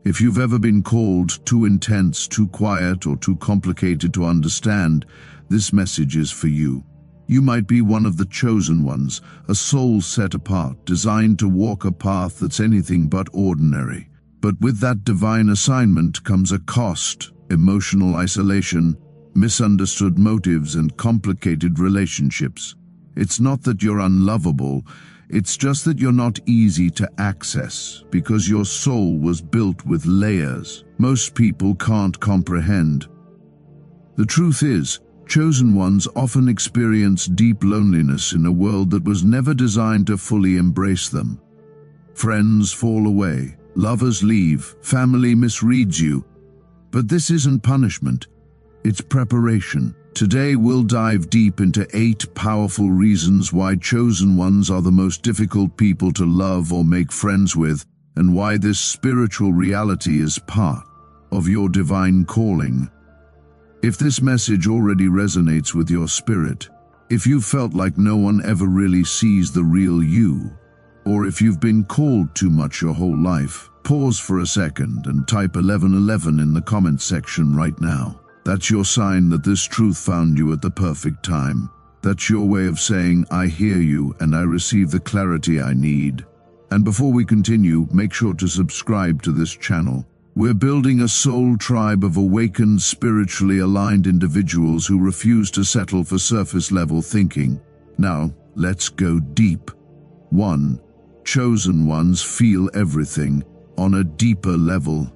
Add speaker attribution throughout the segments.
Speaker 1: If you've ever been called too intense, too quiet, or too complicated to understand, this message is for you. You might be one of the chosen ones, a soul set apart, designed to walk a path that's anything but ordinary. But with that divine assignment comes a cost: emotional isolation, misunderstood motives, and complicated relationships. It's not that you're unlovable, it's just that you're not easy to access, because your soul was built with layers most people can't comprehend. The truth is, chosen ones often experience deep loneliness in a world that was never designed to fully embrace them. Friends fall away, lovers leave, family misreads you. But this isn't punishment, it's preparation. Today we'll dive deep into 8 powerful reasons why chosen ones are the most difficult people to love or make friends with, and why this spiritual reality is part of your divine calling. If this message already resonates with your spirit, if you've felt like no one ever really sees the real you, or if you've been called too much your whole life, pause for a second and type 1111 in the comments section right now. That's your sign that this truth found you at the perfect time. That's your way of saying, I hear you and I receive the clarity I need. And before we continue, make sure to subscribe to this channel. We're building a soul tribe of awakened, spiritually aligned individuals who refuse to settle for surface-level thinking. Now, let's go deep. 1. Chosen ones feel everything on a deeper level.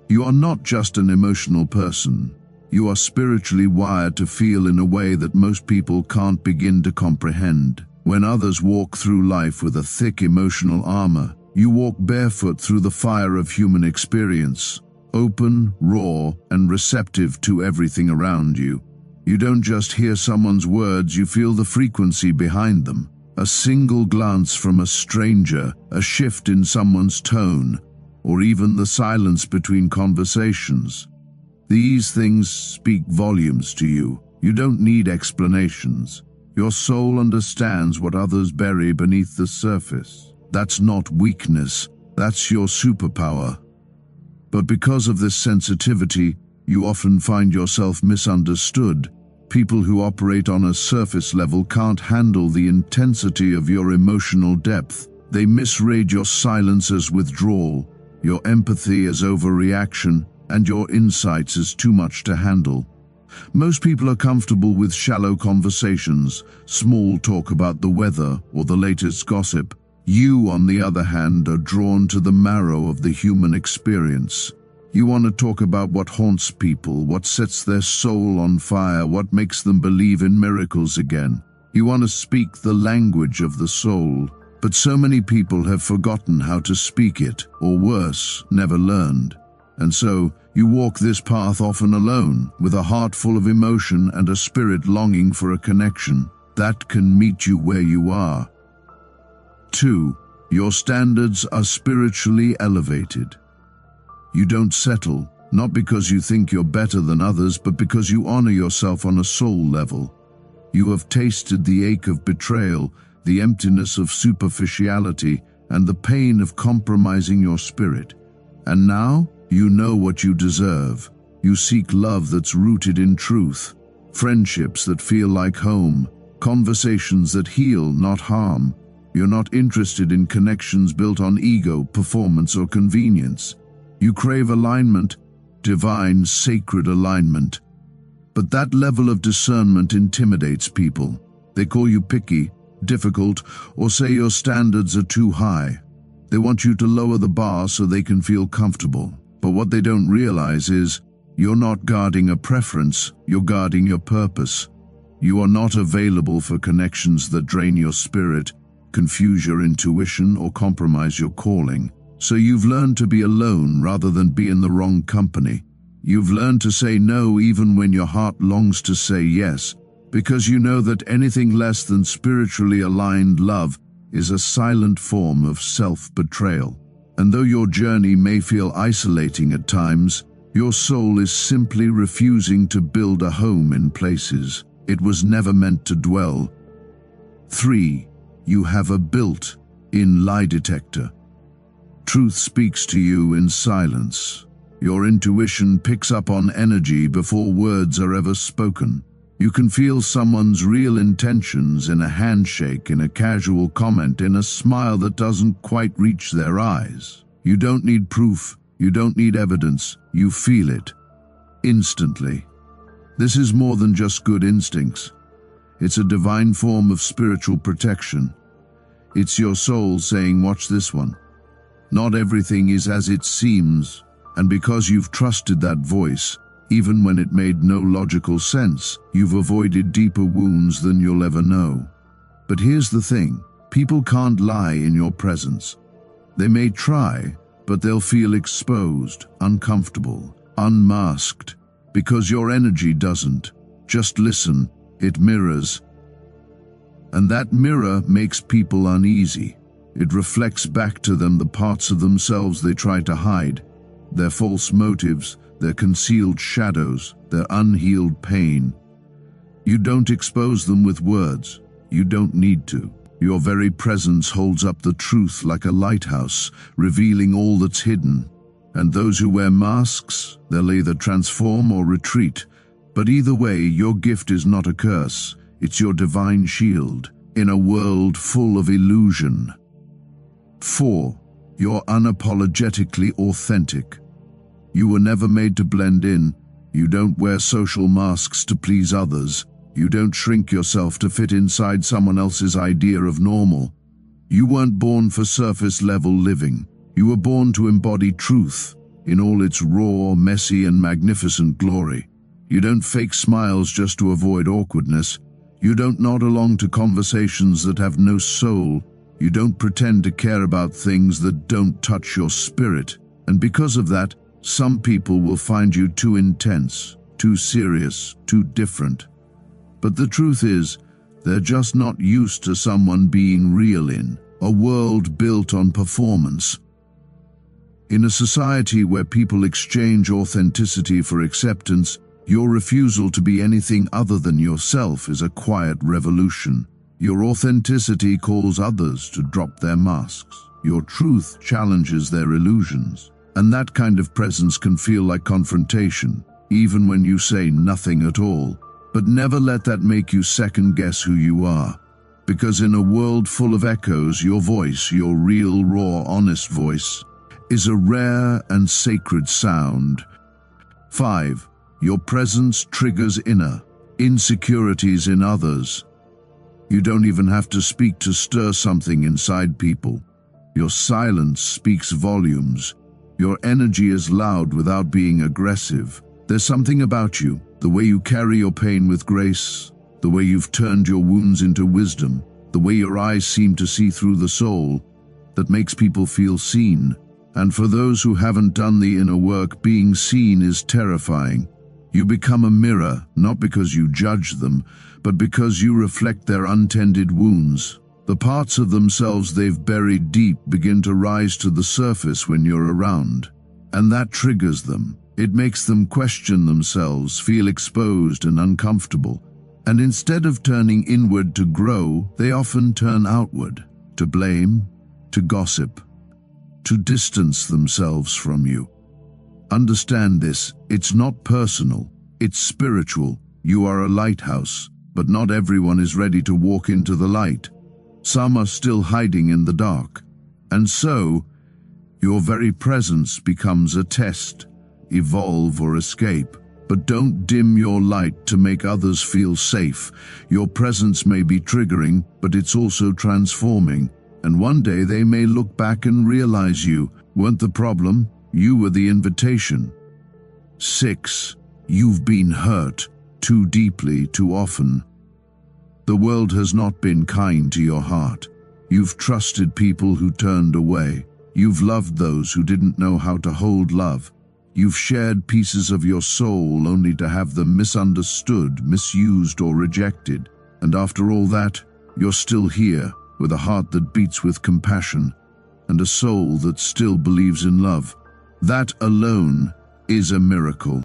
Speaker 1: You are not just an emotional person. You are spiritually wired to feel in a way that most people can't begin to comprehend. When others walk through life with a thick emotional armor, you walk barefoot through the fire of human experience, open, raw, and receptive to everything around you. You don't just hear someone's words, you feel the frequency behind them. A single glance from a stranger, a shift in someone's tone, or even the silence between conversations. These things speak volumes to you. You don't need explanations. Your soul understands what others bury beneath the surface. That's not weakness, that's your superpower. But because of this sensitivity, you often find yourself misunderstood. People who operate on a surface level can't handle the intensity of your emotional depth. They misread your silence as withdrawal, your empathy as overreaction, and your insights as too much to handle. Most people are comfortable with shallow conversations, small talk about the weather or the latest gossip. You, on the other hand, are drawn to the marrow of the human experience. You want to talk about what haunts people, what sets their soul on fire, what makes them believe in miracles again. You want to speak the language of the soul, but so many people have forgotten how to speak it, or worse, never learned. And so, you walk this path often alone, with a heart full of emotion and a spirit longing for a connection that can meet you where you are. 2. Your standards are spiritually elevated. You don't settle, not because you think you're better than others, but because you honor yourself on a soul level. You have tasted the ache of betrayal, the emptiness of superficiality, and the pain of compromising your spirit. And now, you know what you deserve. You seek love that's rooted in truth, friendships that feel like home, conversations that heal, not harm. You're not interested in connections built on ego, performance, or convenience. You crave alignment, divine, sacred alignment. But that level of discernment intimidates people. They call you picky, difficult, or say your standards are too high. They want you to lower the bar so they can feel comfortable. But what they don't realize is, you're not guarding a preference, you're guarding your purpose. You are not available for connections that drain your spirit, confuse your intuition, or compromise your calling. So you've learned to be alone rather than be in the wrong company. You've learned to say no even when your heart longs to say yes, because you know that anything less than spiritually aligned love is a silent form of self-betrayal. And though your journey may feel isolating at times, your soul is simply refusing to build a home in places it was never meant to dwell. 3. You have a built-in lie detector. Truth speaks to you in silence. Your intuition picks up on energy before words are ever spoken. You can feel someone's real intentions in a handshake, in a casual comment, in a smile that doesn't quite reach their eyes. You don't need proof. You don't need evidence. You feel it. Instantly. This is more than just good instincts. It's a divine form of spiritual protection. It's your soul saying, watch this one. Not everything is as it seems, and because you've trusted that voice, even when it made no logical sense, you've avoided deeper wounds than you'll ever know. But here's the thing, people can't lie in your presence. They may try, but they'll feel exposed, uncomfortable, unmasked, because your energy doesn't. Just listen, it mirrors. And that mirror makes people uneasy. It reflects back to them the parts of themselves they try to hide, their false motives, their concealed shadows, their unhealed pain. You don't expose them with words. You don't need to. Your very presence holds up the truth like a lighthouse, revealing all that's hidden. And those who wear masks, they'll either transform or retreat. But either way, your gift is not a curse. It's your divine shield in a world full of illusion. 4. You're unapologetically authentic. You were never made to blend in. You don't wear social masks to please others. You don't shrink yourself to fit inside someone else's idea of normal. You weren't born for surface-level living. You were born to embody truth in all its raw, messy, and magnificent glory. You don't fake smiles just to avoid awkwardness. You don't nod along to conversations that have no soul. You don't pretend to care about things that don't touch your spirit. And because of that, some people will find you too intense, too serious, too different. But the truth is, they're just not used to someone being real in a world built on performance. In a society where people exchange authenticity for acceptance, your refusal to be anything other than yourself is a quiet revolution. Your authenticity calls others to drop their masks. Your truth challenges their illusions. And that kind of presence can feel like confrontation, even when you say nothing at all. But never let that make you second-guess who you are. Because in a world full of echoes, your voice, your real, raw, honest voice, is a rare and sacred sound. 5. Your presence triggers inner insecurities in others. You don't even have to speak to stir something inside people. Your silence speaks volumes. Your energy is loud without being aggressive. There's something about you, the way you carry your pain with grace, the way you've turned your wounds into wisdom, the way your eyes seem to see through the soul, that makes people feel seen. And for those who haven't done the inner work, being seen is terrifying. You become a mirror, not because you judge them, but because you reflect their untended wounds. The parts of themselves they've buried deep begin to rise to the surface when you're around. And that triggers them. It makes them question themselves, feel exposed and uncomfortable. And instead of turning inward to grow, they often turn outward, to blame, to gossip, to distance themselves from you. Understand this, it's not personal, it's spiritual. You are a lighthouse, but not everyone is ready to walk into the light. Some are still hiding in the dark. And so, your very presence becomes a test. Evolve or escape. But don't dim your light to make others feel safe. Your presence may be triggering, but it's also transforming. And one day they may look back and realize you weren't the problem, you were the invitation. 6. You've been hurt too deeply, too often. The world has not been kind to your heart. You've trusted people who turned away. You've loved those who didn't know how to hold love. You've shared pieces of your soul only to have them misunderstood, misused, or rejected. And after all that, you're still here, with a heart that beats with compassion, and a soul that still believes in love. That alone is a miracle.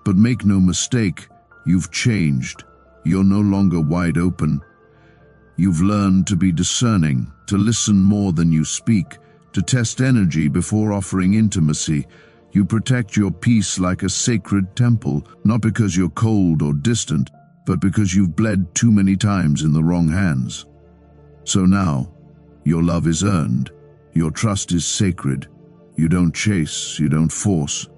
Speaker 1: But make no mistake, you've changed. You're no longer wide open. You've learned to be discerning, to listen more than you speak, to test energy before offering intimacy. You protect your peace like a sacred temple, not because you're cold or distant, but because you've bled too many times in the wrong hands. So now, your love is earned. Your trust is sacred. You don't chase, you don't force.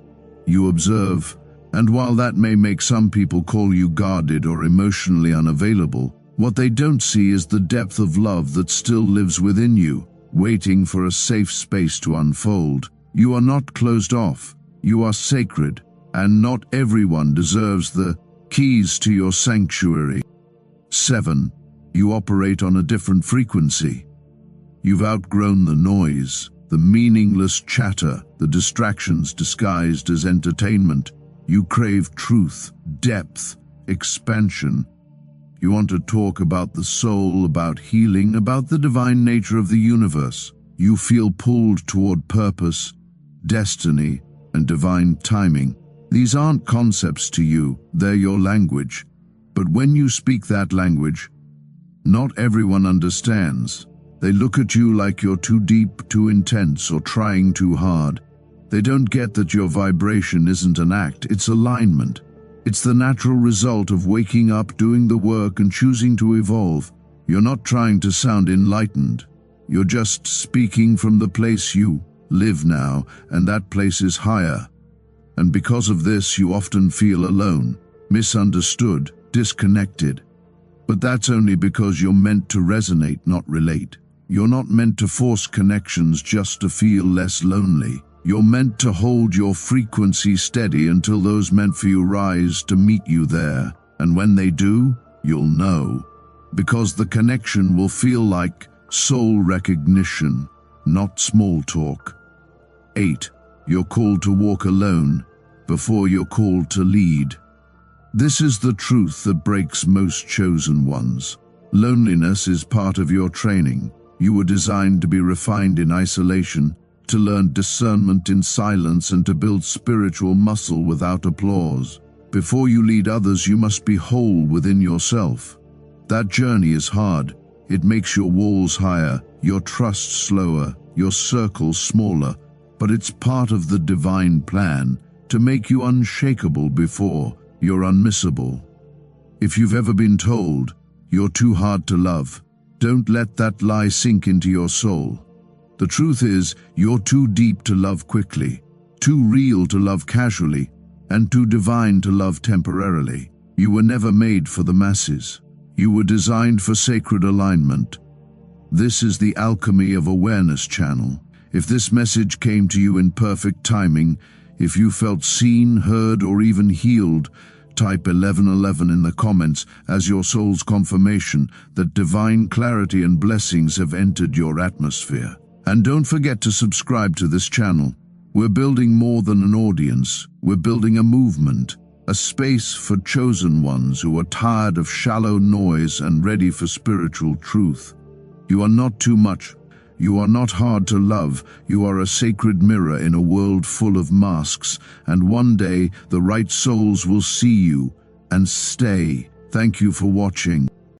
Speaker 1: You observe, and while that may make some people call you guarded or emotionally unavailable, what they don't see is the depth of love that still lives within you, waiting for a safe space to unfold. You are not closed off. You are sacred, and not everyone deserves the keys to your sanctuary. 7. You operate on a different frequency. You've outgrown the noise, the meaningless chatter, the distractions disguised as entertainment. You crave truth, depth, expansion. You want to talk about the soul, about healing, about the divine nature of the universe. You feel pulled toward purpose, destiny, and divine timing. These aren't concepts to you, they're your language. But when you speak that language, not everyone understands. They look at you like you're too deep, too intense, or trying too hard. They don't get that your vibration isn't an act, it's alignment. It's the natural result of waking up, doing the work, and choosing to evolve. You're not trying to sound enlightened. You're just speaking from the place you live now, and that place is higher. And because of this, you often feel alone, misunderstood, disconnected. But that's only because you're meant to resonate, not relate. You're not meant to force connections just to feel less lonely. You're meant to hold your frequency steady until those meant for you rise to meet you there. And when they do, you'll know. Because the connection will feel like soul recognition, not small talk. 8. You're called to walk alone before you're called to lead. This is the truth that breaks most chosen ones. Loneliness is part of your training. You were designed to be refined in isolation, to learn discernment in silence, and to build spiritual muscle without applause. Before you lead others, you must be whole within yourself. That journey is hard. It makes your walls higher, your trust slower, your circles smaller, but it's part of the divine plan to make you unshakable before you're unmissable. If you've ever been told you're too hard to love, don't let that lie sink into your soul. The truth is, you're too deep to love quickly, too real to love casually, and too divine to love temporarily. You were never made for the masses. You were designed for sacred alignment. This is the Alchemy of Awareness channel. If this message came to you in perfect timing, if you felt seen, heard, or even healed, type 1111 in the comments as your soul's confirmation that divine clarity and blessings have entered your atmosphere. And don't forget to subscribe to this channel. We're building more than an audience. We're building a movement, a space for chosen ones who are tired of shallow noise and ready for spiritual truth. You are not too much. You are not hard to love. You are a sacred mirror in a world full of masks, and one day the right souls will see you and stay. Thank you for watching.